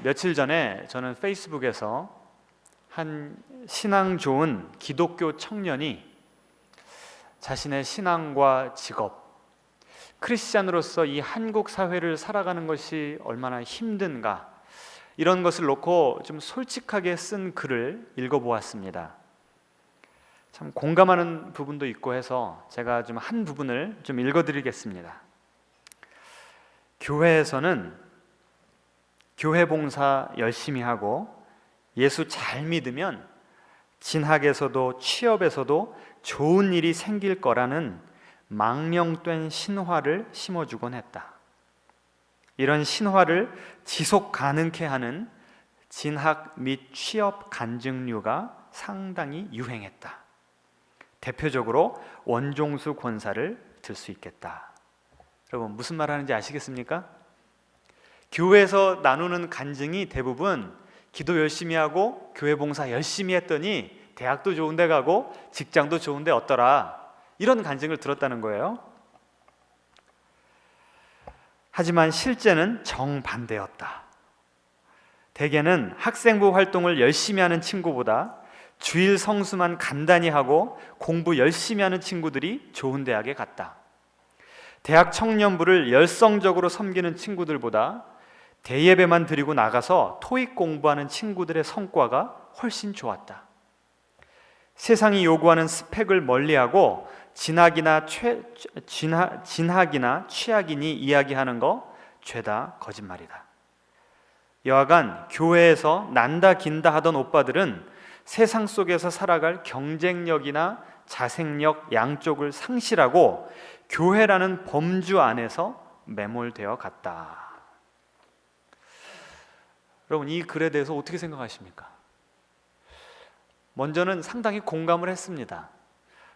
며칠 전에 저는 페이스북에서 한 신앙 좋은 기독교 청년이 자신의 신앙과 직업, 크리스찬으로서 이 한국 사회를 살아가는 것이 얼마나 힘든가, 이런 것을 놓고 좀 솔직하게 쓴 글을 읽어보았습니다. 참 공감하는 부분도 있고 해서 제가 좀 한 부분을 좀 읽어드리겠습니다. 교회에서는 교회 봉사 열심히 하고 예수 잘 믿으면 진학에서도 취업에서도 좋은 일이 생길 거라는 망령된 신화를 심어주곤 했다. 이런 신화를 지속 가능케 하는 진학 및 취업 간증류가 상당히 유행했다. 대표적으로 원종수 권사를 들 수 있겠다. 여러분 무슨 말 하는지 아시겠습니까? 교회에서 나누는 간증이 대부분 기도 열심히 하고 교회 봉사 열심히 했더니 대학도 좋은 데 가고 직장도 좋은 데 얻더라, 이런 간증을 들었다는 거예요. 하지만 실제는 정반대였다. 대개는 학생부 활동을 열심히 하는 친구보다 주일 성수만 간단히 하고 공부 열심히 하는 친구들이 좋은 대학에 갔다. 대학 청년부를 열성적으로 섬기는 친구들보다 대예배만 드리고 나가서 토익 공부하는 친구들의 성과가 훨씬 좋았다. 세상이 요구하는 스펙을 멀리하고 진학이나 취학이니 이야기하는 거 죄다 거짓말이다. 여하간 교회에서 난다 긴다 하던 오빠들은 세상 속에서 살아갈 경쟁력이나 자생력 양쪽을 상실하고 교회라는 범주 안에서 매몰되어 갔다. 여러분 이 글에 대해서 어떻게 생각하십니까? 먼저는 상당히 공감을 했습니다.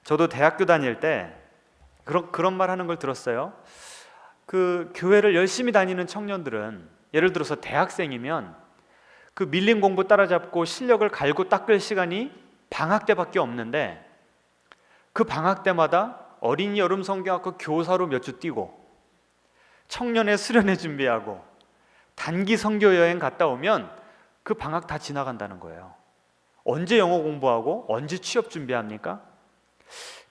저도 대학교 다닐 때 그런 말 하는 걸 들었어요. 그 교회를 열심히 다니는 청년들은 예를 들어서 대학생이면 그 밀린 공부 따라잡고 실력을 갈고 닦을 시간이 방학 때밖에 없는데 그 방학 때마다 어린이 여름 성경학교 교사로 몇 주 뛰고 청년의 수련회 준비하고 단기 선교 여행 갔다 오면 그 방학 다 지나간다는 거예요. 언제 영어 공부하고 언제 취업 준비합니까?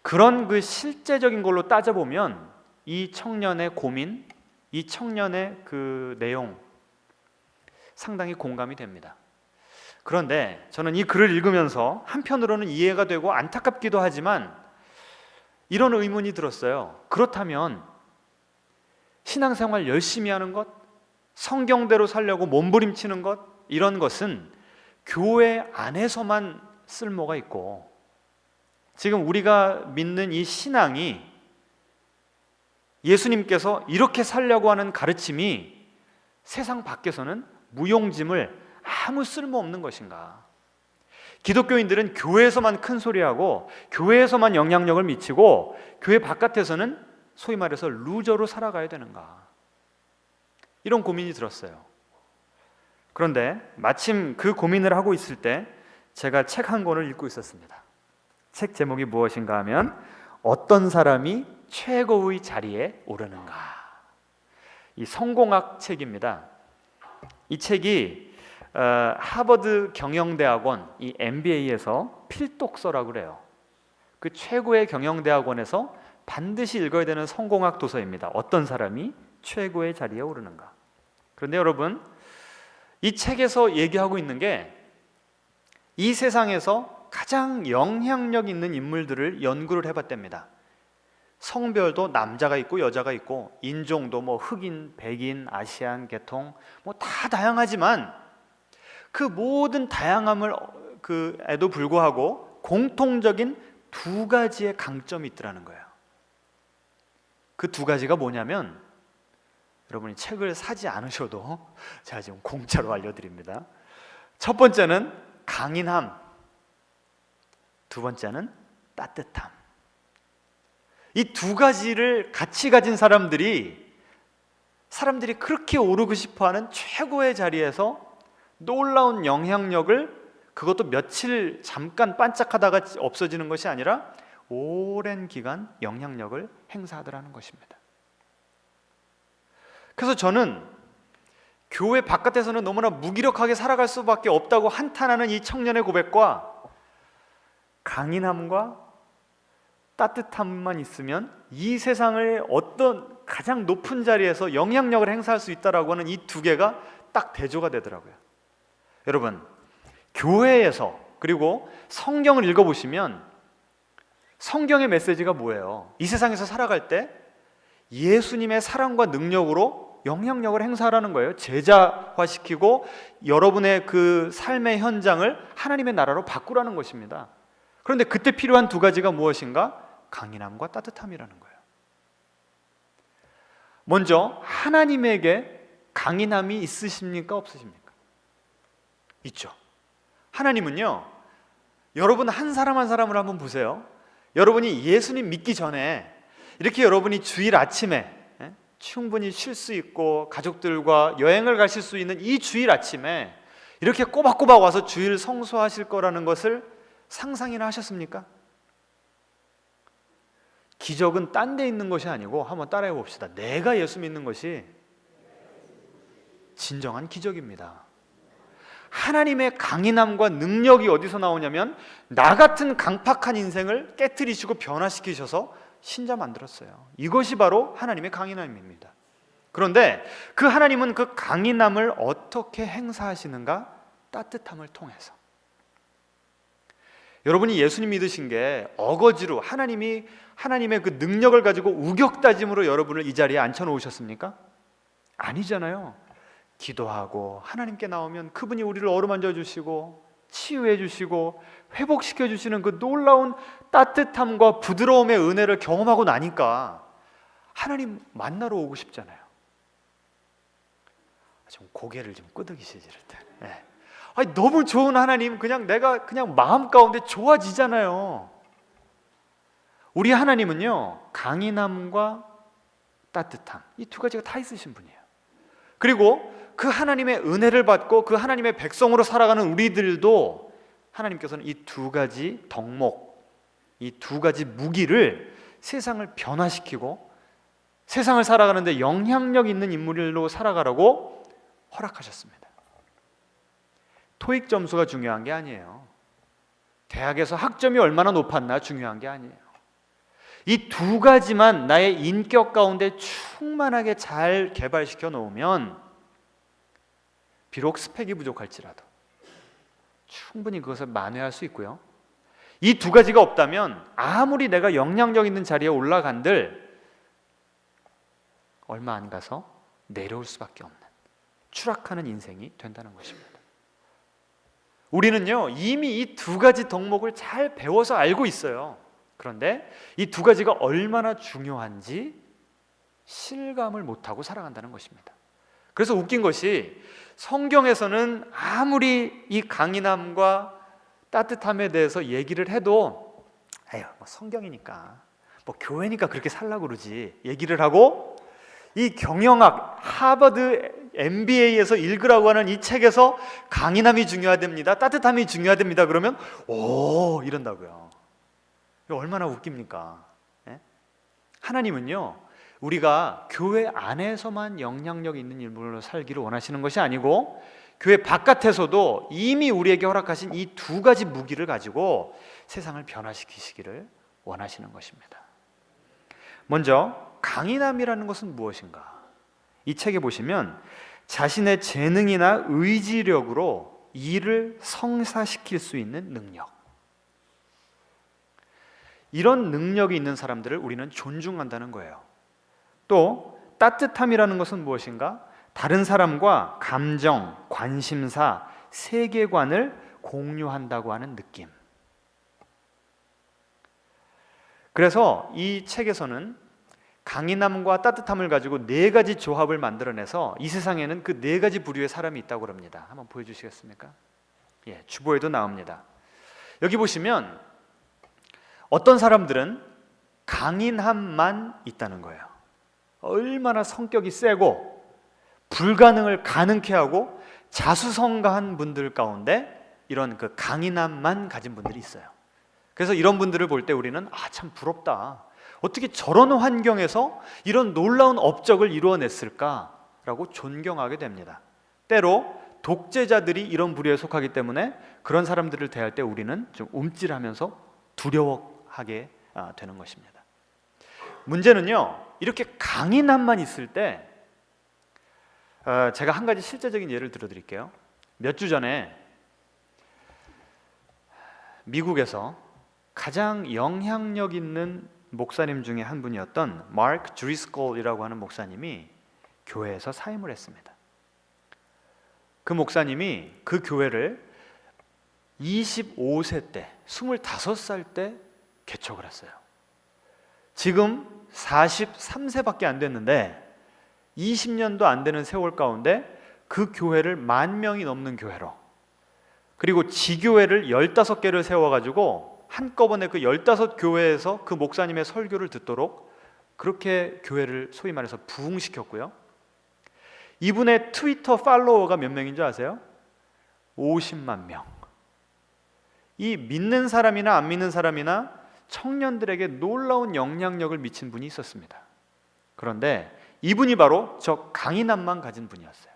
그런 그 실제적인 걸로 따져보면 이 청년의 고민, 이 청년의 그 내용 상당히 공감이 됩니다. 그런데 저는 이 글을 읽으면서 한편으로는 이해가 되고 안타깝기도 하지만 이런 의문이 들었어요. 그렇다면 신앙생활 열심히 하는 것, 성경대로 살려고 몸부림치는 것, 이런 것은 교회 안에서만 쓸모가 있고 지금 우리가 믿는 이 신앙이 예수님께서 이렇게 살려고 하는 가르침이 세상 밖에서는 무용지물 아무 쓸모없는 것인가? 기독교인들은 교회에서만 큰 소리하고 교회에서만 영향력을 미치고 교회 바깥에서는 소위 말해서 루저로 살아가야 되는가? 이런 고민이 들었어요. 그런데 마침 그 고민을 하고 있을 때 제가 책 한 권을 읽고 있었습니다. 책 제목이 무엇인가 하면 어떤 사람이 최고의 자리에 오르는가? 이 성공학 책입니다. 이 책이 하버드 경영대학원 이 MBA에서 필독서라고 그래요. 그 최고의 경영대학원에서 반드시 읽어야 되는 성공학 도서입니다. 어떤 사람이 최고의 자리에 오르는가? 그런데 여러분 이 책에서 얘기하고 있는 게 이 세상에서 가장 영향력 있는 인물들을 연구를 해봤답니다. 성별도 남자가 있고 여자가 있고 인종도 뭐 흑인, 백인, 아시안, 계통 뭐 다 다양하지만 그 모든 다양함을 에도 불구하고 공통적인 두 가지의 강점이 있더라는 거예요. 그 두 가지가 뭐냐면 여러분이 책을 사지 않으셔도 제가 지금 공짜로 알려드립니다. 첫 번째는 강인함, 두 번째는 따뜻함. 이 두 가지를 같이 가진 사람들이 그렇게 오르고 싶어하는 최고의 자리에서 놀라운 영향력을, 그것도 며칠 잠깐 반짝하다가 없어지는 것이 아니라 오랜 기간 영향력을 행사하더라는 것입니다. 그래서 저는 교회 바깥에서는 너무나 무기력하게 살아갈 수밖에 없다고 한탄하는 이 청년의 고백과 강인함과 따뜻함만 있으면 이 세상의 어떤 가장 높은 자리에서 영향력을 행사할 수 있다라고 하는 이 두 개가 딱 대조가 되더라고요. 여러분, 교회에서 그리고 성경을 읽어보시면 성경의 메시지가 뭐예요? 이 세상에서 살아갈 때 예수님의 사랑과 능력으로 영향력을 행사하라는 거예요. 제자화시키고 여러분의 그 삶의 현장을 하나님의 나라로 바꾸라는 것입니다. 그런데 그때 필요한 두 가지가 무엇인가? 강인함과 따뜻함이라는 거예요. 먼저 하나님에게 강인함이 있으십니까? 없으십니까? 있죠. 하나님은요, 여러분 한 사람 한 사람을 한번 보세요. 여러분이 예수님 믿기 전에 이렇게 여러분이 주일 아침에 충분히 쉴 수 있고 가족들과 여행을 가실 수 있는 이 주일 아침에 이렇게 꼬박꼬박 와서 주일 성수하실 거라는 것을 상상이나 하셨습니까? 기적은 딴 데 있는 것이 아니고 한번 따라해 봅시다. 내가 예수 믿는 것이 진정한 기적입니다. 하나님의 강인함과 능력이 어디서 나오냐면 나 같은 강팍한 인생을 깨트리시고 변화시키셔서 신자 만들었어요. 이것이 바로 하나님의 강인함입니다. 그런데 그 하나님은 그 강인함을 어떻게 행사하시는가? 따뜻함을 통해서. 여러분이 예수님 믿으신 게 어거지로 하나님의 그 능력을 가지고 우격다짐으로 여러분을 이 자리에 앉혀놓으셨습니까? 아니잖아요. 기도하고 하나님께 나오면 그분이 우리를 어루만져 주시고 치유해 주시고 회복시켜 주시는 그 놀라운 따뜻함과 부드러움의 은혜를 경험하고 나니까 하나님 만나러 오고 싶잖아요. 좀 고개를 좀 끄덕이시지 이럴 때. 네. 아니, 너무 좋은 하나님, 내가 마음 가운데 좋아지잖아요. 우리 하나님은요, 강인함과 따뜻함, 이 두 가지가 다 있으신 분이에요. 그리고 그 하나님의 은혜를 받고 그 하나님의 백성으로 살아가는 우리들도 하나님께서는 이 두 가지 덕목, 이 두 가지 무기를 세상을 변화시키고 세상을 살아가는데 영향력 있는 인물로 살아가라고 허락하셨습니다. 토익 점수가 중요한 게 아니에요. 대학에서 학점이 얼마나 높았나 중요한 게 아니에요. 이 두 가지만 나의 인격 가운데 충만하게 잘 개발시켜 놓으면 비록 스펙이 부족할지라도 충분히 그것을 만회할 수 있고요. 이 두 가지가 없다면 아무리 내가 영향력 있는 자리에 올라간들 얼마 안 가서 내려올 수밖에 없는 추락하는 인생이 된다는 것입니다. 우리는요, 이미 이 두 가지 덕목을 잘 배워서 알고 있어요. 그런데 이 두 가지가 얼마나 중요한지 실감을 못하고 살아간다는 것입니다. 그래서 웃긴 것이 성경에서는 아무리 이 강인함과 따뜻함에 대해서 얘기를 해도 에휴, 뭐 성경이니까, 뭐 교회니까 그렇게 살라고 그러지 얘기를 하고, 이 경영학 하버드 MBA에서 읽으라고 하는 이 책에서 강인함이 중요하답니다, 따뜻함이 중요하답니다 그러면 오 이런다고요. 얼마나 웃깁니까? 예? 하나님은요, 우리가 교회 안에서만 영향력 있는 인물로 살기를 원하시는 것이 아니고 교회 바깥에서도 이미 우리에게 허락하신 이 두 가지 무기를 가지고 세상을 변화시키시기를 원하시는 것입니다. 먼저 강인함이라는 것은 무엇인가? 이 책에 보시면 자신의 재능이나 의지력으로 일을 성사시킬 수 있는 능력, 이런 능력이 있는 사람들을 우리는 존중한다는 거예요. 또 따뜻함이라는 것은 무엇인가? 다른 사람과 감정, 관심사, 세계관을 공유한다고 하는 느낌. 그래서 이 책에서는 강인함과 따뜻함을 가지고 네 가지 조합을 만들어내서 이 세상에는 그 네 가지 부류의 사람이 있다고 합니다. 한번 보여주시겠습니까? 예, 주보에도 나옵니다. 여기 보시면 어떤 사람들은 강인함만 있다는 거예요. 얼마나 성격이 세고 불가능을 가능케 하고 자수성가한 분들 가운데 이런 그 강인함만 가진 분들이 있어요. 그래서 이런 분들을 볼 때 우리는 참 부럽다, 어떻게 저런 환경에서 이런 놀라운 업적을 이루어냈을까라고 존경하게 됩니다. 때로 독재자들이 이런 부류에 속하기 때문에 그런 사람들을 대할 때 우리는 좀 움찔하면서 두려워하게 되는 것입니다. 문제는요, 이렇게 강인함만 있을 때 제가 한 가지 실제적인 예를 들어드릴게요. 몇 주 전에 미국에서 가장 영향력 있는 목사님 중에 한 분이었던 마크 드리스콜이라고 하는 목사님이 교회에서 사임을 했습니다. 그 목사님이 그 교회를 25세 때, 25살 때 개척을 했어요. 지금 43세밖에 안 됐는데 20년도 안 되는 세월 가운데 그 교회를 10,000명이 넘는 교회로, 그리고 지교회를 15개를 세워가지고 한꺼번에 그 15교회에서 그 목사님의 설교를 듣도록 그렇게 교회를 소위 말해서 부흥시켰고요. 이분의 트위터 팔로워가 몇 명인 줄 아세요? 50만 명. 이 믿는 사람이나 안 믿는 사람이나 청년들에게 놀라운 영향력을 미친 분이 있었습니다. 그런데 이분이 바로 저 강인함만 가진 분이었어요.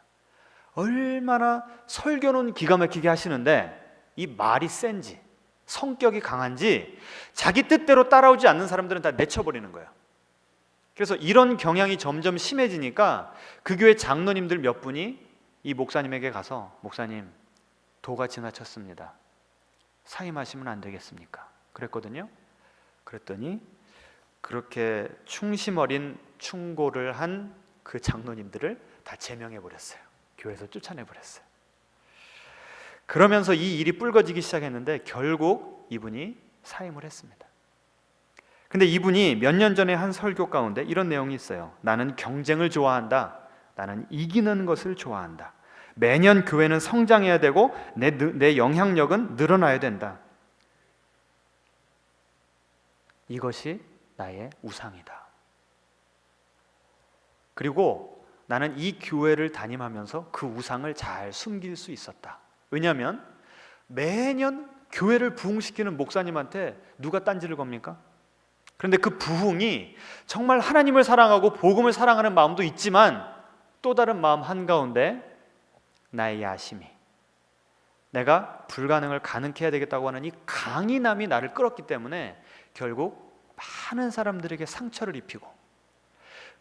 얼마나 설교는 기가 막히게 하시는데 이 말이 센지, 성격이 강한지 자기 뜻대로 따라오지 않는 사람들은 다 내쳐버리는 거예요. 그래서 이런 경향이 점점 심해지니까 그 교회 장로님들 몇 분이 이 목사님에게 가서, 목사님, 도가 지나쳤습니다. 사임하시면 안 되겠습니까? 그랬거든요. 그랬더니 그렇게 충심 어린 충고를 한 그 장로님들을 다 제명해 버렸어요. 교회에서 쫓아내 버렸어요. 그러면서 이 일이 불거지기 시작했는데 결국 이분이 사임을 했습니다. 근데 이분이 몇 년 전에 한 설교 가운데 이런 내용이 있어요. 나는 경쟁을 좋아한다. 나는 이기는 것을 좋아한다. 매년 교회는 성장해야 되고 내 영향력은 늘어나야 된다. 이것이 나의 우상이다. 그리고 나는 이 교회를 담임하면서 그 우상을 잘 숨길 수 있었다. 왜냐하면 매년 교회를 부흥시키는 목사님한테 누가 딴지를 겁니까? 그런데 그 부흥이 정말 하나님을 사랑하고 복음을 사랑하는 마음도 있지만 또 다른 마음 한가운데 나의 야심이, 내가 불가능을 가능케 해야 되겠다고 하는 이 강인함이 나를 끌었기 때문에 결국 많은 사람들에게 상처를 입히고,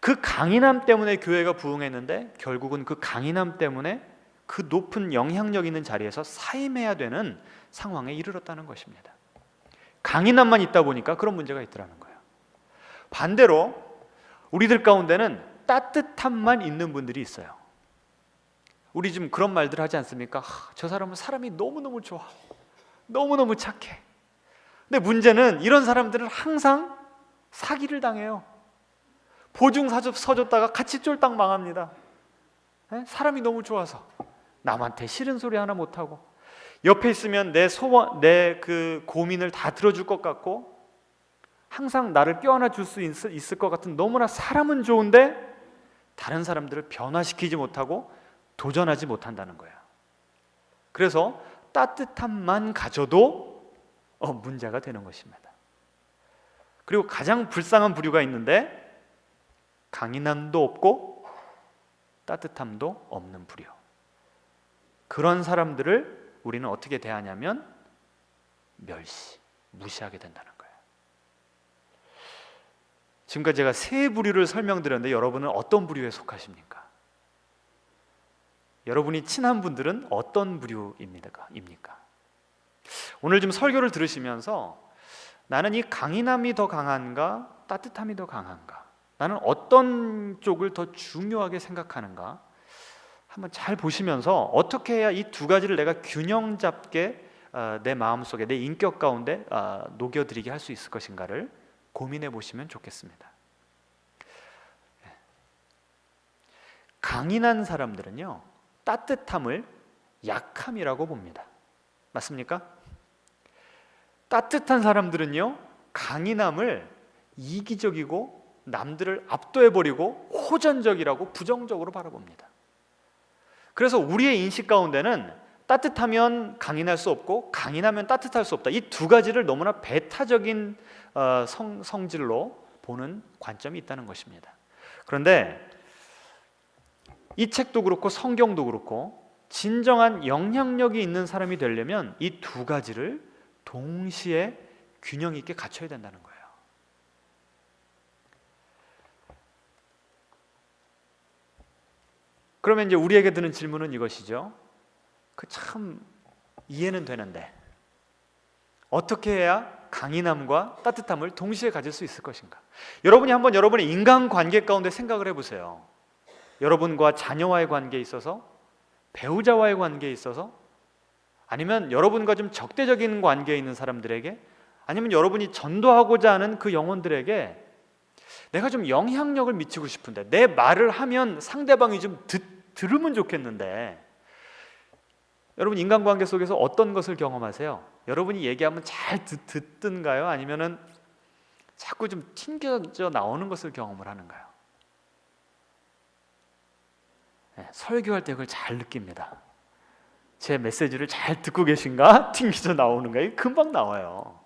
그 강인함 때문에 교회가 부흥했는데 결국은 그 강인함 때문에 그 높은 영향력 있는 자리에서 사임해야 되는 상황에 이르렀다는 것입니다. 강인함만 있다 보니까 그런 문제가 있더라는 거예요. 반대로 우리들 가운데는 따뜻함만 있는 분들이 있어요. 우리 지금 그런 말들 하지 않습니까? 저 사람은 사람이 너무너무 좋아, 너무너무 착해. 근데 문제는 이런 사람들은 항상 사기를 당해요. 보증 서줬다가 같이 쫄딱 망합니다. 사람이 너무 좋아서 남한테 싫은 소리 하나 못하고, 옆에 있으면 내 소원, 내 그 고민을 다 들어줄 것 같고, 항상 나를 껴안아 줄 수 있을 것 같은 너무나 사람은 좋은데 다른 사람들을 변화시키지 못하고 도전하지 못한다는 거예요. 그래서 따뜻함만 가져도 문제가 되는 것입니다. 그리고 가장 불쌍한 부류가 있는데 강인함도 없고 따뜻함도 없는 부류. 그런 사람들을 우리는 어떻게 대하냐면 무시하게 된다는 거예요. 지금까지 제가 세 부류를 설명드렸는데 여러분은 어떤 부류에 속하십니까? 여러분이 친한 분들은 어떤 부류입니까? 오늘 좀 설교를 들으시면서 나는 이 강인함이 더 강한가, 따뜻함이 더 강한가, 나는 어떤 쪽을 더 중요하게 생각하는가 한번 잘 보시면서 어떻게 해야 이 두 가지를 내가 균형 잡게 내 마음속에, 내 인격 가운데 녹여들이게 할 수 있을 것인가를 고민해 보시면 좋겠습니다. 강인한 사람들은요, 따뜻함을 약함이라고 봅니다. 맞습니까? 따뜻한 사람들은요, 강인함을 이기적이고 남들을 압도해버리고 호전적이라고 부정적으로 바라봅니다. 그래서 우리의 인식 가운데는 따뜻하면 강인할 수 없고 강인하면 따뜻할 수 없다, 이 두 가지를 너무나 배타적인 성질로 보는 관점이 있다는 것입니다. 그런데 이 책도 그렇고 성경도 그렇고 진정한 영향력이 있는 사람이 되려면 이 두 가지를 동시에 균형 있게 갖춰야 된다는 거예요. 그러면 이제 우리에게 드는 질문은 이것이죠. 참 이해는 되는데 어떻게 해야 강인함과 따뜻함을 동시에 가질 수 있을 것인가? 여러분이 한번 여러분의 인간관계 가운데 생각을 해보세요. 여러분과 자녀와의 관계에 있어서, 배우자와의 관계에 있어서, 아니면 여러분과 좀 적대적인 관계에 있는 사람들에게, 아니면 여러분이 전도하고자 하는 그 영혼들에게 내가 좀 영향력을 미치고 싶은데, 내 말을 하면 상대방이 좀 들으면 좋겠는데, 여러분 인간관계 속에서 어떤 것을 경험하세요? 여러분이 얘기하면 잘 듣든가요? 아니면은 자꾸 좀 튕겨져 나오는 것을 경험을 하는가요? 네, 설교할 때 그걸 잘 느낍니다. 제 메시지를 잘 듣고 계신가? 튕겨져 나오는가? 이게 금방 나와요.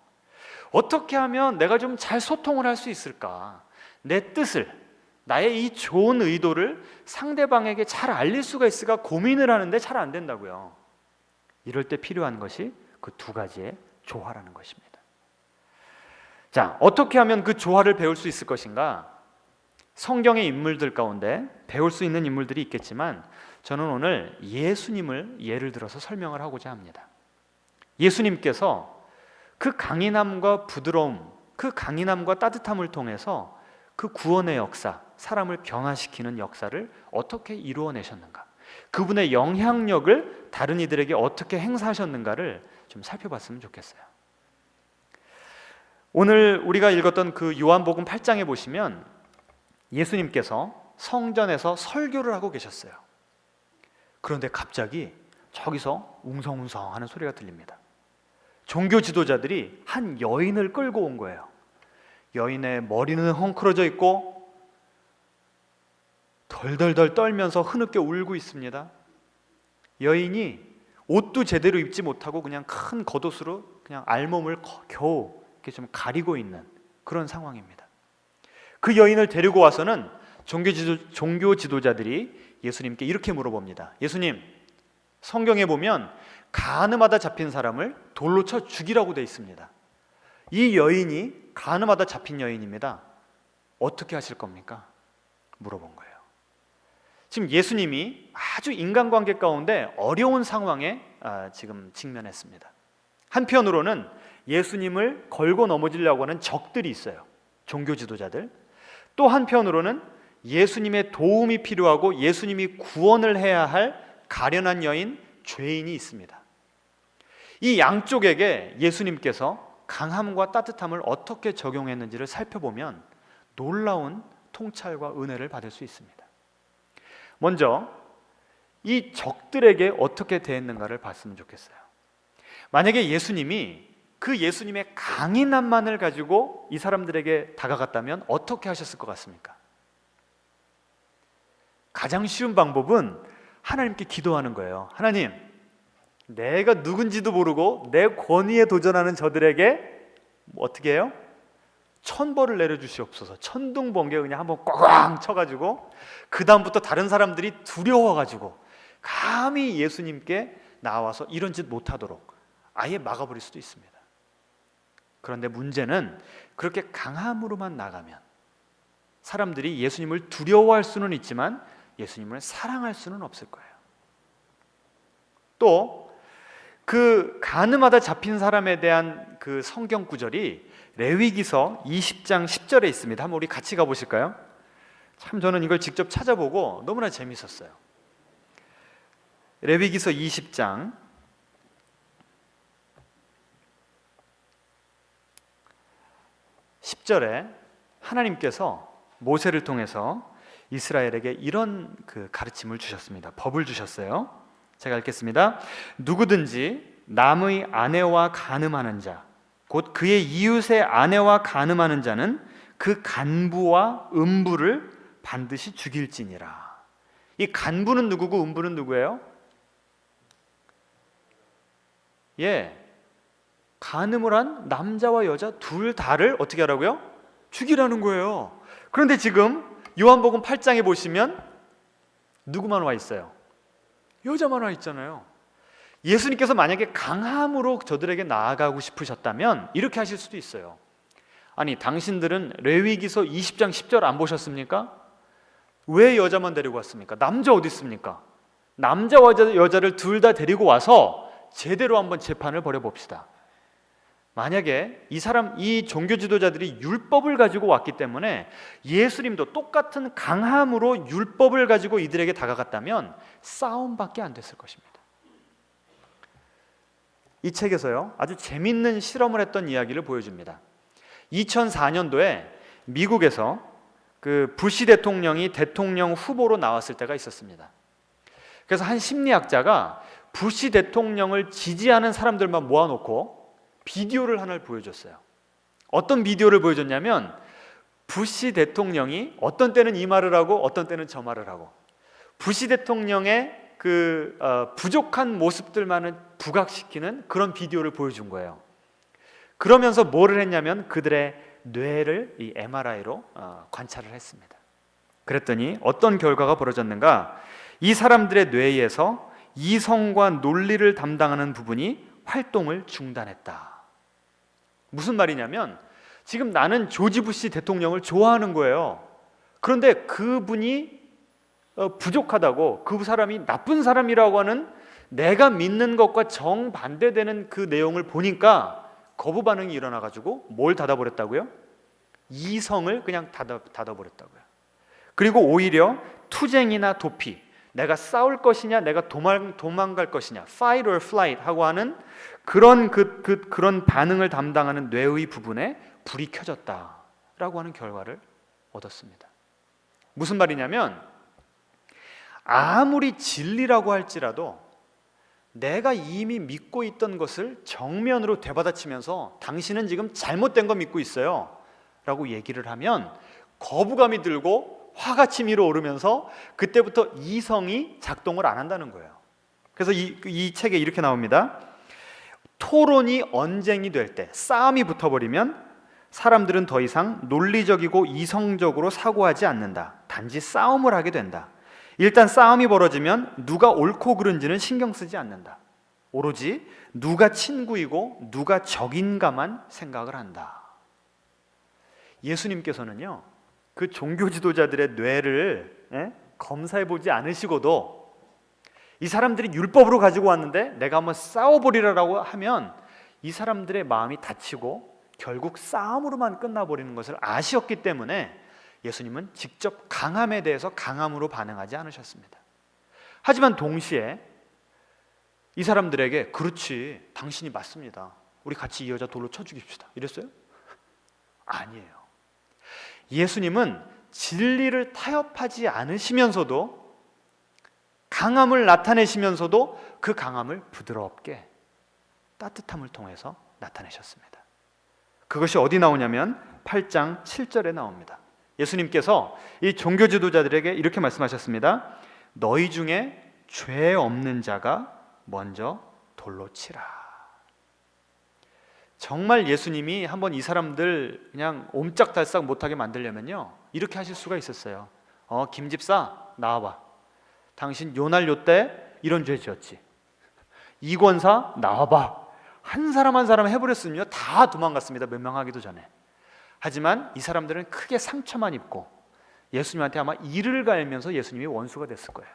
어떻게 하면 내가 좀 잘 소통을 할 수 있을까? 내 뜻을, 나의 이 좋은 의도를 상대방에게 잘 알릴 수가 있을까 고민을 하는데 잘 안 된다고요. 이럴 때 필요한 것이 그 두 가지의 조화라는 것입니다. 자, 어떻게 하면 그 조화를 배울 수 있을 것인가? 성경의 인물들 가운데 배울 수 있는 인물들이 있겠지만 저는 오늘 예수님을 예를 들어서 설명을 하고자 합니다. 예수님께서 그 강인함과 부드러움, 그 강인함과 따뜻함을 통해서 그 구원의 역사, 사람을 변화시키는 역사를 어떻게 이루어내셨는가? 그분의 영향력을 다른 이들에게 어떻게 행사하셨는가를 좀 살펴봤으면 좋겠어요. 오늘 우리가 읽었던 그 요한복음 8장에 보시면 예수님께서 성전에서 설교를 하고 계셨어요. 그런데 갑자기 저기서 웅성웅성 하는 소리가 들립니다. 종교 지도자들이 한 여인을 끌고 온 거예요. 여인의 머리는 헝클어져 있고 덜덜덜 떨면서 흐느껴 울고 있습니다. 여인이 옷도 제대로 입지 못하고 그냥 큰 겉옷으로 그냥 알몸을 겨우 이렇게 좀 가리고 있는 그런 상황입니다. 그 여인을 데리고 와서는 종교 지도자들이 예수님께 이렇게 물어봅니다. 예수님, 성경에 보면 간음하다 잡힌 사람을 돌로 쳐 죽이라고 되어 있습니다. 이 여인이 간음하다 잡힌 여인입니다. 어떻게 하실 겁니까? 물어본 거예요. 지금 예수님이 아주 인간관계 가운데 어려운 상황에 지금 직면했습니다. 한편으로는 예수님을 걸고 넘어지려고 하는 적들이 있어요. 종교 지도자들. 또 한편으로는 예수님의 도움이 필요하고 예수님이 구원을 해야 할 가련한 여인, 죄인이 있습니다. 이 양쪽에게 예수님께서 강함과 따뜻함을 어떻게 적용했는지를 살펴보면 놀라운 통찰과 은혜를 받을 수 있습니다. 먼저 이 적들에게 어떻게 대했는가를 봤으면 좋겠어요. 만약에 예수님이 그 예수님의 강인함만을 가지고 이 사람들에게 다가갔다면 어떻게 하셨을 것 같습니까? 가장 쉬운 방법은 하나님께 기도하는 거예요. 하나님, 내가 누군지도 모르고 내 권위에 도전하는 저들에게 어떻게 해요? 천벌을 내려주시옵소서. 천둥번개 그냥 한번 꽝 쳐가지고 그 다음부터 다른 사람들이 두려워가지고 감히 예수님께 나와서 이런 짓 못하도록 아예 막아버릴 수도 있습니다. 그런데 문제는 그렇게 강함으로만 나가면 사람들이 예수님을 두려워할 수는 있지만 예수님을 사랑할 수는 없을 거예요. 또 그 간음하다 잡힌 사람에 대한 그 성경 구절이 레위기서 20장 10절에 있습니다. 한번 우리 같이 가보실까요? 참 저는 이걸 직접 찾아보고 너무나 재밌었어요. 레위기서 20장 10절에 하나님께서 모세를 통해서 이스라엘에게 이런 그 가르침을 주셨습니다. 법을 주셨어요. 제가 읽겠습니다. 누구든지 남의 아내와 간음하는 자, 곧 그의 이웃의 아내와 간음하는 자는 그 간부와 음부를 반드시 죽일지니라. 이 간부는 누구고 음부는 누구예요? 간음을 한 남자와 여자 둘 다를 어떻게 하라고요? 죽이라는 거예요. 그런데 지금 요한복음 8장에 보시면 누구만 와 있어요? 여자만 와 있잖아요. 예수님께서 만약에 강함으로 저들에게 나아가고 싶으셨다면 이렇게 하실 수도 있어요. 아니, 당신들은 레위기서 20장 10절 안 보셨습니까? 왜 여자만 데리고 왔습니까? 남자 어디 있습니까? 남자와 여자를 둘 다 데리고 와서 제대로 한번 재판을 벌여봅시다. 만약에 이 종교 지도자들이 율법을 가지고 왔기 때문에 예수님도 똑같은 강함으로 율법을 가지고 이들에게 다가갔다면 싸움밖에 안 됐을 것입니다. 이 책에서요, 아주 재밌는 실험을 했던 이야기를 보여줍니다. 2004년도에 미국에서 그 부시 대통령이 대통령 후보로 나왔을 때가 있었습니다. 그래서 한 심리학자가 부시 대통령을 지지하는 사람들만 모아놓고 비디오를 하나를 보여줬어요. 어떤 비디오를 보여줬냐면 부시 대통령이 어떤 때는 이 말을 하고 어떤 때는 저 말을 하고 부시 대통령의 부족한 모습들만을 부각시키는 그런 비디오를 보여준 거예요. 그러면서 뭐를 했냐면 그들의 뇌를 이 MRI로 관찰을 했습니다. 그랬더니 어떤 결과가 벌어졌는가? 이 사람들의 뇌에서 이성과 논리를 담당하는 부분이 활동을 중단했다. 무슨 말이냐면 지금 나는 조지 부시 대통령을 좋아하는 거예요. 그런데 그분이 부족하다고, 그 사람이 나쁜 사람이라고 하는 내가 믿는 것과 정반대되는 그 내용을 보니까 거부 반응이 일어나가지고 뭘 닫아버렸다고요? 이성을 그냥 닫아버렸다고요. 그리고 오히려 투쟁이나 도피, 내가 싸울 것이냐 내가 도망갈 것이냐, fight or flight 하고 하는 그런 반응을 담당하는 뇌의 부분에 불이 켜졌다라고 하는 결과를 얻었습니다. 무슨 말이냐면 아무리 진리라고 할지라도 내가 이미 믿고 있던 것을 정면으로 되받아치면서 당신은 지금 잘못된 거 믿고 있어요 라고 얘기를 하면 거부감이 들고 화가 치밀어 오르면서 그때부터 이성이 작동을 안 한다는 거예요. 그래서 이 책에 이렇게 나옵니다. 토론이 언쟁이 될 때, 싸움이 붙어버리면 사람들은 더 이상 논리적이고 이성적으로 사고하지 않는다. 단지 싸움을 하게 된다. 일단 싸움이 벌어지면 누가 옳고 그른지는 신경 쓰지 않는다. 오로지 누가 친구이고 누가 적인가만 생각을 한다. 예수님께서는요, 그 종교 지도자들의 뇌를 검사해보지 않으시고도 이 사람들이 율법으로 가지고 왔는데 내가 한번 싸워버리라고 하면 이 사람들의 마음이 다치고 결국 싸움으로만 끝나버리는 것을 아셨기 때문에 예수님은 직접 강함에 대해서 강함으로 반응하지 않으셨습니다. 하지만 동시에 이 사람들에게 그렇지, 당신이 맞습니다, 우리 같이 이 여자 돌로 쳐 죽입시다 이랬어요? 아니에요. 예수님은 진리를 타협하지 않으시면서도 강함을 나타내시면서도 그 강함을 부드럽게 따뜻함을 통해서 나타내셨습니다. 그것이 어디 나오냐면 8장 7절에 나옵니다. 예수님께서 이 종교 지도자들에게 이렇게 말씀하셨습니다. 너희 중에 죄 없는 자가 먼저 돌로 치라. 정말 예수님이 한번 이 사람들 그냥 옴짝달싹 못하게 만들려면요, 이렇게 하실 수가 있었어요. 김 집사 나와봐. 당신 요날 요때 이런 죄 지었지. 이 권사 나와봐. 한 사람 한 사람 해버렸으면요 다 도망갔습니다. 멸망하기도 전에. 하지만 이 사람들은 크게 상처만 입고 예수님한테 아마 이를 갈면서 예수님이 원수가 됐을 거예요.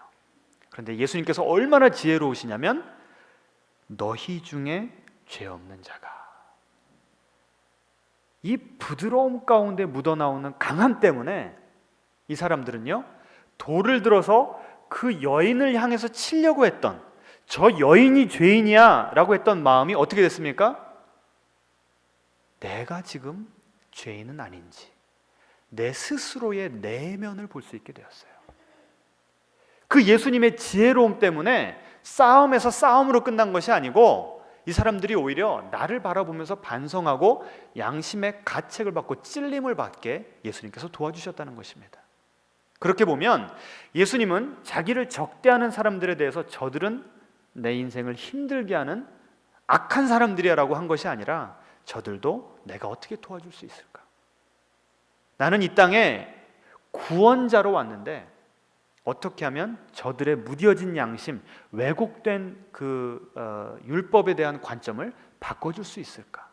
그런데 예수님께서 얼마나 지혜로우시냐면 너희 중에 죄 없는 자가, 이 부드러움 가운데 묻어나오는 강함 때문에 이 사람들은요 돌을 들어서 그 여인을 향해서 치려고 했던, 저 여인이 죄인이야 라고 했던 마음이 어떻게 됐습니까? 내가 지금 죄인은 아닌지 내 스스로의 내면을 볼 수 있게 되었어요. 그 예수님의 지혜로움 때문에 싸움에서 싸움으로 끝난 것이 아니고 이 사람들이 오히려 나를 바라보면서 반성하고 양심의 가책을 받고 찔림을 받게 예수님께서 도와주셨다는 것입니다. 그렇게 보면 예수님은 자기를 적대하는 사람들에 대해서 저들은 내 인생을 힘들게 하는 악한 사람들이야 라고 한 것이 아니라 저들도 내가 어떻게 도와줄 수 있을까? 나는 이 땅에 구원자로 왔는데 어떻게 하면 저들의 무뎌진 양심, 왜곡된 그 율법에 대한 관점을 바꿔줄 수 있을까?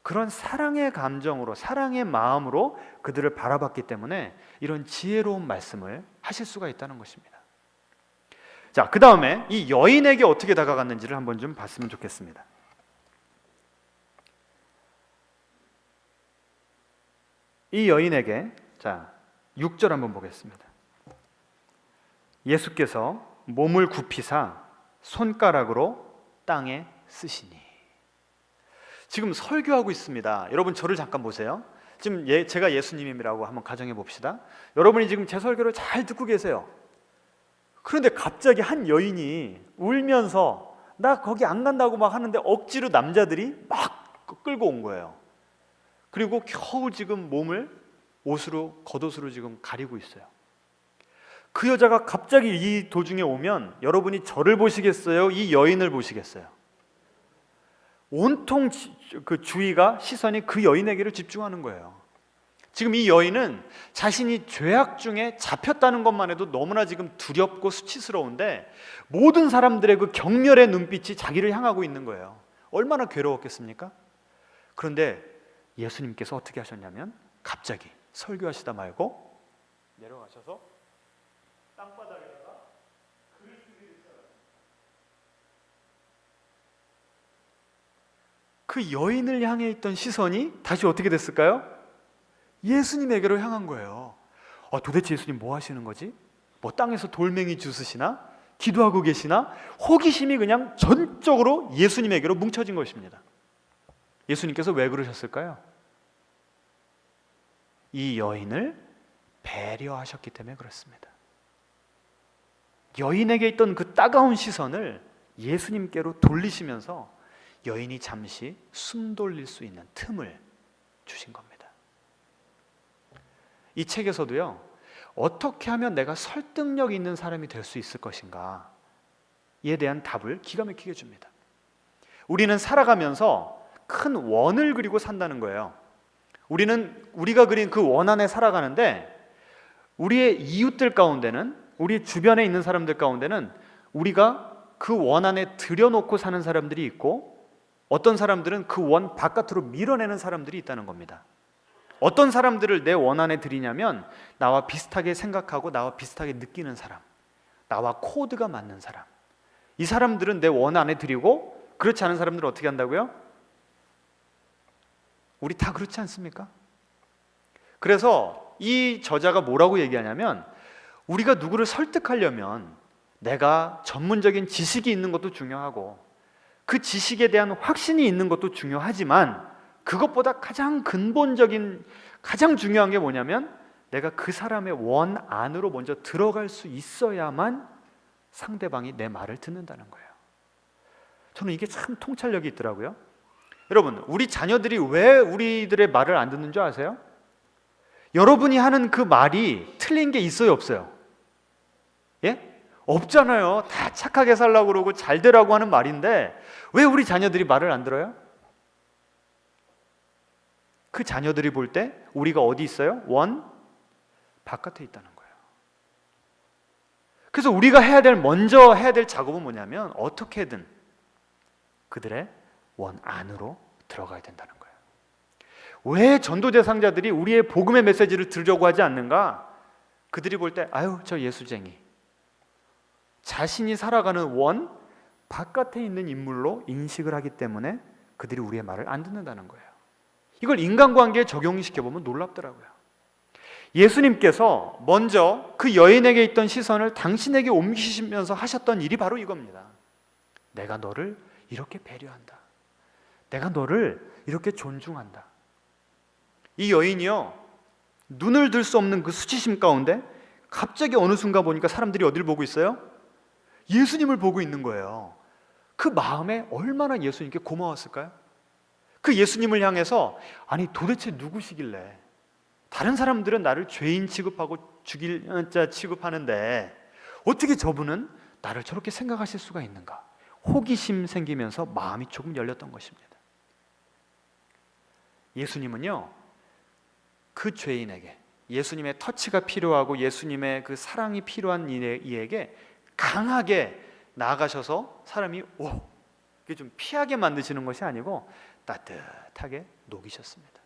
그런 사랑의 감정으로, 사랑의 마음으로 그들을 바라봤기 때문에 이런 지혜로운 말씀을 하실 수가 있다는 것입니다. 자, 그 다음에 이 여인에게 어떻게 다가갔는지를 한번 좀 봤으면 좋겠습니다. 이 여인에게, 자, 6절 한번 보겠습니다. 예수께서 몸을 굽히사 손가락으로 땅에 쓰시니. 지금 설교하고 있습니다. 여러분 저를 잠깐 보세요. 지금 제가 예수님이라고 한번 가정해 봅시다. 여러분이 지금 제 설교를 잘 듣고 계세요. 그런데 갑자기 한 여인이 울면서 나 거기 안 간다고 막 하는데 억지로 남자들이 막 끌고 온 거예요. 그리고 겨우 지금 몸을 옷으로, 겉옷으로 지금 가리고 있어요. 그 여자가 갑자기 이 도중에 오면 여러분이 저를 보시겠어요? 이 여인을 보시겠어요? 온통 그 주의가, 시선이 그 여인에게로 집중하는 거예요. 지금 이 여인은 자신이 죄악 중에 잡혔다는 것만 해도 너무나 지금 두렵고 수치스러운데 모든 사람들의 그 경멸의 눈빛이 자기를 향하고 있는 거예요. 얼마나 괴로웠겠습니까? 그런데 예수님께서 어떻게 하셨냐면 갑자기 설교하시다 말고 내려가셔서 땅바닥에다가 글을 쓰기를 시작하셨습니다. 그 여인을 향해 있던 시선이 다시 어떻게 됐을까요? 예수님에게로 향한 거예요. 도대체 예수님 뭐 하시는 거지? 뭐 땅에서 돌멩이 주스시나? 기도하고 계시나? 호기심이 그냥 전적으로 예수님에게로 뭉쳐진 것입니다. 예수님께서 왜 그러셨을까요? 이 여인을 배려하셨기 때문에 그렇습니다. 여인에게 있던 그 따가운 시선을 예수님께로 돌리시면서 여인이 잠시 숨 돌릴 수 있는 틈을 주신 겁니다. 이 책에서도요, 어떻게 하면 내가 설득력 있는 사람이 될 수 있을 것인가 에 대한 답을 기가 막히게 줍니다. 우리는 살아가면서 큰 원을 그리고 산다는 거예요. 우리가 그린 그 원 안에 살아가는데 우리의 이웃들 가운데는, 우리 주변에 있는 사람들 가운데는 우리가 그 원 안에 들여놓고 사는 사람들이 있고 어떤 사람들은 그 원 바깥으로 밀어내는 사람들이 있다는 겁니다. 어떤 사람들을 내 원 안에 들이냐면 나와 비슷하게 생각하고 나와 비슷하게 느끼는 사람, 나와 코드가 맞는 사람, 이 사람들은 내 원 안에 들이고 그렇지 않은 사람들은 어떻게 한다고요? 우리 다 그렇지 않습니까? 그래서 이 저자가 뭐라고 얘기하냐면 우리가 누구를 설득하려면 내가 전문적인 지식이 있는 것도 중요하고 그 지식에 대한 확신이 있는 것도 중요하지만 그것보다 가장 근본적인, 가장 중요한 게 뭐냐면 내가 그 사람의 원 안으로 먼저 들어갈 수 있어야만 상대방이 내 말을 듣는다는 거예요. 저는 이게 참 통찰력이 있더라고요. 여러분, 우리 자녀들이 왜 우리들의 말을 안 듣는 줄 아세요? 여러분이 하는 그 말이 틀린 게 있어요, 없어요? 예? 없잖아요. 다 착하게 살라고 그러고 잘 되라고 하는 말인데 왜 우리 자녀들이 말을 안 들어요? 그 자녀들이 볼 때 우리가 어디 있어요? 원 바깥에 있다는 거예요. 그래서 우리가 먼저 해야 될 작업은 뭐냐면 어떻게든 그들의 원 안으로 들어가야 된다는 거예요. 왜 전도 대상자들이 우리의 복음의 메시지를 들으려고 하지 않는가? 그들이 볼 때 아유 저 예수쟁이, 자신이 살아가는 원 바깥에 있는 인물로 인식을 하기 때문에 그들이 우리의 말을 안 듣는다는 거예요. 이걸 인간관계에 적용시켜보면 놀랍더라고요. 예수님께서 먼저 그 여인에게 있던 시선을 당신에게 옮기시면서 하셨던 일이 바로 이겁니다. 내가 너를 이렇게 배려한다. 내가 너를 이렇게 존중한다. 이 여인이요, 눈을 들 수 없는 그 수치심 가운데 갑자기 어느 순간 보니까 사람들이 어디를 보고 있어요? 예수님을 보고 있는 거예요. 그 마음에 얼마나 예수님께 고마웠을까요? 그 예수님을 향해서 아니 도대체 누구시길래 다른 사람들은 나를 죄인 취급하고 죽일 자 취급하는데 어떻게 저분은 나를 저렇게 생각하실 수가 있는가? 호기심 생기면서 마음이 조금 열렸던 것입니다. 예수님은요, 그 죄인에게, 예수님의 터치가 필요하고 예수님의 그 사랑이 필요한 이에게 강하게 나아가셔서 사람이 이게 좀 피하게 만드시는 것이 아니고 따뜻하게 녹이셨습니다.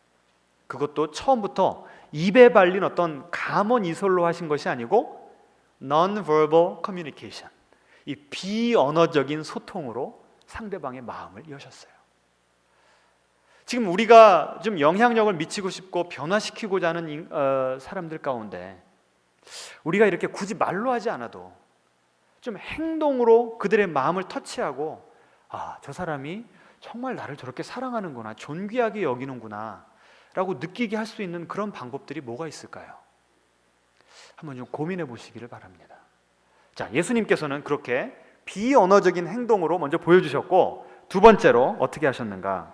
그것도 처음부터 입에 발린 어떤 감언 이설로 하신 것이 아니고 non-verbal communication, 이 비언어적인 소통으로 상대방의 마음을 여셨어요. 지금 우리가 좀 영향력을 미치고 싶고 변화시키고자 하는 사람들 가운데 우리가 이렇게 굳이 말로 하지 않아도 좀 행동으로 그들의 마음을 터치하고 저 사람이 정말 나를 저렇게 사랑하는구나, 존귀하게 여기는구나 라고 느끼게 할 수 있는 그런 방법들이 뭐가 있을까요? 한번 좀 고민해 보시기를 바랍니다. 자, 예수님께서는 그렇게 비언어적인 행동으로 먼저 보여주셨고, 두 번째로 어떻게 하셨는가?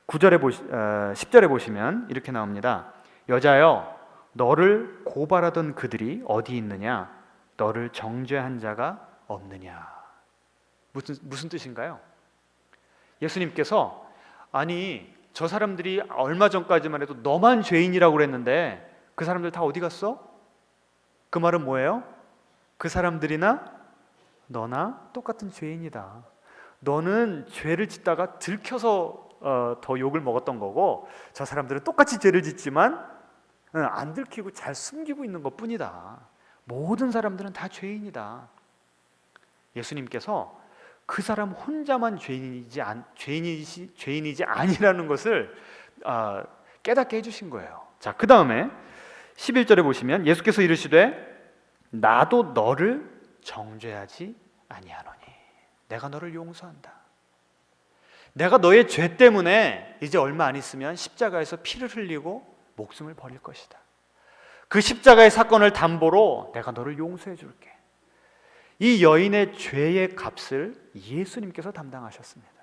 10절에 보시면 이렇게 나옵니다. 여자여, 너를 고발하던 그들이 어디 있느냐? 너를 정죄한 자가 없느냐? 무슨 뜻인가요? 예수님께서 저 사람들이 얼마 전까지만 해도 너만 죄인이라고 그랬는데 그 사람들 다 어디 갔어? 그 말은 뭐예요? 그 사람들이나 너나 똑같은 죄인이다. 너는 죄를 짓다가 들켜서 더 욕을 먹었던 거고, 저 사람들은 똑같이 죄를 짓지만 안 들키고 잘 숨기고 있는 것뿐이다. 모든 사람들은 다 죄인이다. 예수님께서 그 사람 혼자만 죄인이지 아니라는 것을 깨닫게 해주신 거예요. 자, 그 다음에 11절에 보시면 예수께서 이르시되 나도 너를 정죄하지 아니하노니, 내가 너를 용서한다. 내가 너의 죄 때문에 이제 얼마 안 있으면 십자가에서 피를 흘리고 목숨을 버릴 것이다. 그 십자가의 사건을 담보로 내가 너를 용서해 줄게. 이 여인의 죄의 값을 예수님께서 담당하셨습니다.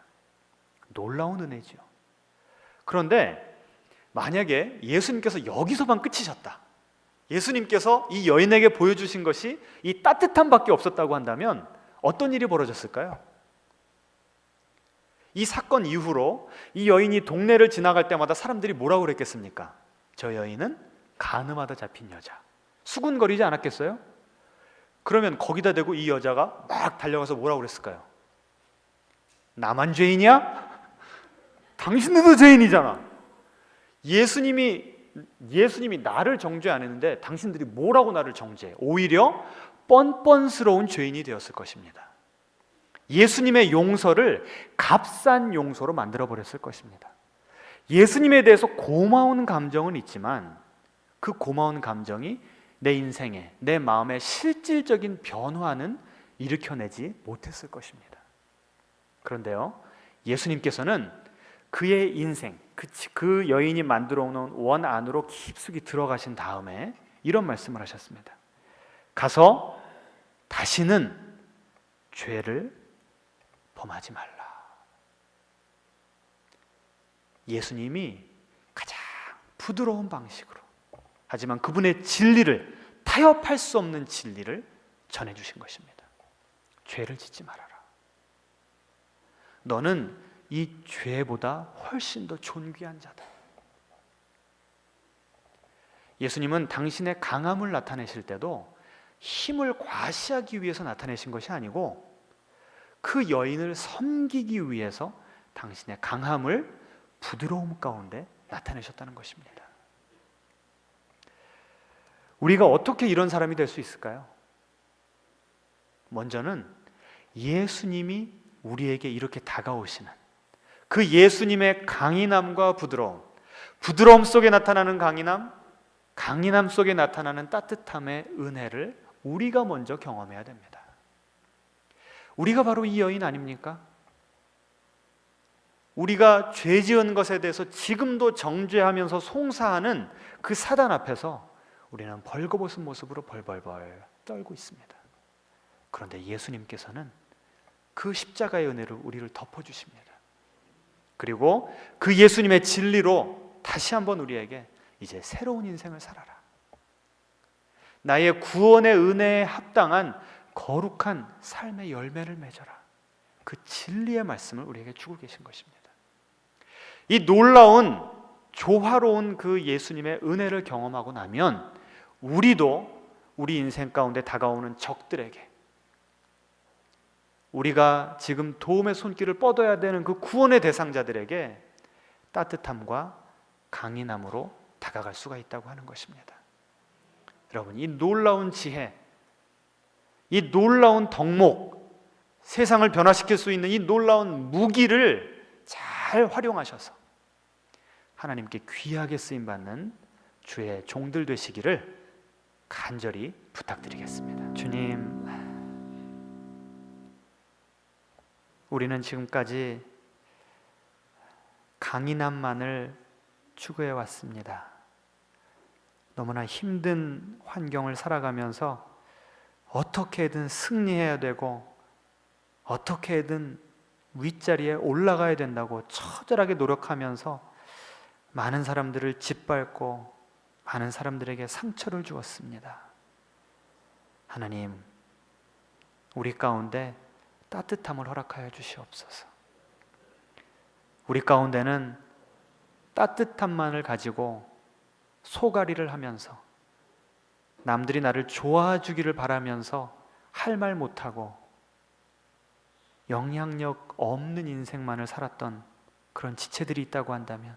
놀라운 은혜죠. 그런데 만약에 예수님께서 여기서만 끝이셨다, 예수님께서 이 여인에게 보여주신 것이 이 따뜻함밖에 없었다고 한다면 어떤 일이 벌어졌을까요? 이 사건 이후로 이 여인이 동네를 지나갈 때마다 사람들이 뭐라고 그랬겠습니까? 저 여인은 간음하다 잡힌 여자, 수군거리지 않았겠어요? 그러면 거기다 대고 이 여자가 막 달려가서 뭐라고 그랬을까요? 나만 죄인이야? 당신들도 죄인이잖아. 예수님이 나를 정죄 안 했는데 당신들이 뭐라고 나를 정죄해? 오히려 뻔뻔스러운 죄인이 되었을 것입니다. 예수님의 용서를 값싼 용서로 만들어버렸을 것입니다. 예수님에 대해서 고마운 감정은 있지만 그 고마운 감정이 내 인생에, 내 마음에 실질적인 변화는 일으켜내지 못했을 것입니다. 그런데요, 예수님께서는 그의 인생, 그 여인이 만들어 놓은 원 안으로 깊숙이 들어가신 다음에 이런 말씀을 하셨습니다. 가서 다시는 죄를 범하지 말라. 예수님이 가장 부드러운 방식으로, 하지만 그분의 진리를, 타협할 수 없는 진리를 전해주신 것입니다. 죄를 짓지 말아라. 너는 이 죄보다 훨씬 더 존귀한 자다. 예수님은 당신의 강함을 나타내실 때도 힘을 과시하기 위해서 나타내신 것이 아니고 그 여인을 섬기기 위해서 당신의 강함을 부드러움 가운데 나타내셨다는 것입니다. 우리가 어떻게 이런 사람이 될 수 있을까요? 먼저는 예수님이 우리에게 이렇게 다가오시는 그 예수님의 강인함과 부드러움 속에 나타나는 강인함 속에 나타나는 따뜻함의 은혜를 우리가 먼저 경험해야 됩니다. 우리가 바로 이 여인 아닙니까? 우리가 죄 지은 것에 대해서 지금도 정죄하면서 송사하는 그 사단 앞에서 우리는 벌거벗은 모습으로 벌벌벌 떨고 있습니다. 그런데 예수님께서는 그 십자가의 은혜로 우리를 덮어주십니다. 그리고 그 예수님의 진리로 다시 한번 우리에게 이제 새로운 인생을 살아라, 나의 구원의 은혜에 합당한 거룩한 삶의 열매를 맺어라, 그 진리의 말씀을 우리에게 주고 계신 것입니다. 이 놀라운 조화로운 그 예수님의 은혜를 경험하고 나면 우리도 우리 인생 가운데 다가오는 적들에게, 우리가 지금 도움의 손길을 뻗어야 되는 그 구원의 대상자들에게 따뜻함과 강인함으로 다가갈 수가 있다고 하는 것입니다. 여러분, 이 놀라운 지혜, 이 놀라운 덕목, 세상을 변화시킬 수 있는 이 놀라운 무기를 잘 활용하셔서 하나님께 귀하게 쓰임받는 주의 종들 되시기를 간절히 부탁드리겠습니다. 주님, 우리는 지금까지 강인함만을 추구해 왔습니다. 너무나 힘든 환경을 살아가면서 어떻게든 승리해야 되고 어떻게든 윗자리에 올라가야 된다고 처절하게 노력하면서 많은 사람들을 짓밟고 많은 사람들에게 상처를 주었습니다. 하나님, 우리 가운데 따뜻함을 허락하여 주시옵소서. 우리 가운데는 따뜻함만을 가지고 소가리를 하면서 남들이 나를 좋아해 주기를 바라면서 할 말 못하고 영향력 없는 인생만을 살았던 그런 지체들이 있다고 한다면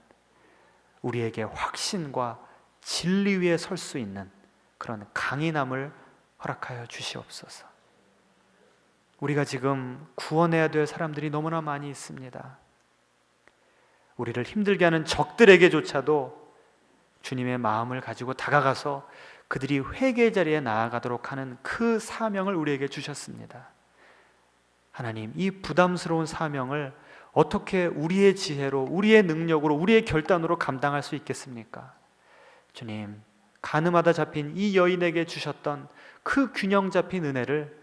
우리에게 확신과 진리 위에 설 수 있는 그런 강인함을 허락하여 주시옵소서. 우리가 지금 구원해야 될 사람들이 너무나 많이 있습니다. 우리를 힘들게 하는 적들에게조차도 주님의 마음을 가지고 다가가서 그들이 회개 자리에 나아가도록 하는 그 사명을 우리에게 주셨습니다. 하나님, 이 부담스러운 사명을 어떻게 우리의 지혜로, 우리의 능력으로, 우리의 결단으로 감당할 수 있겠습니까? 주님, 가늠하다 잡힌 이 여인에게 주셨던 그 균형 잡힌 은혜를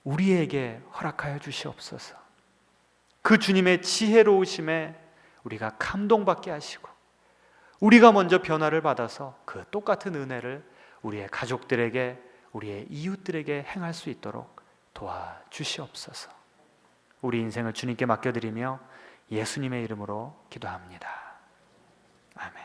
우리에게 허락하여 주시옵소서. 그 주님의 지혜로우심에 우리가 감동받게 하시고 우리가 먼저 변화를 받아서 그 똑같은 은혜를 우리의 가족들에게, 우리의 이웃들에게 행할 수 있도록 도와주시옵소서. 우리 인생을 주님께 맡겨드리며 예수님의 이름으로 기도합니다. 아멘.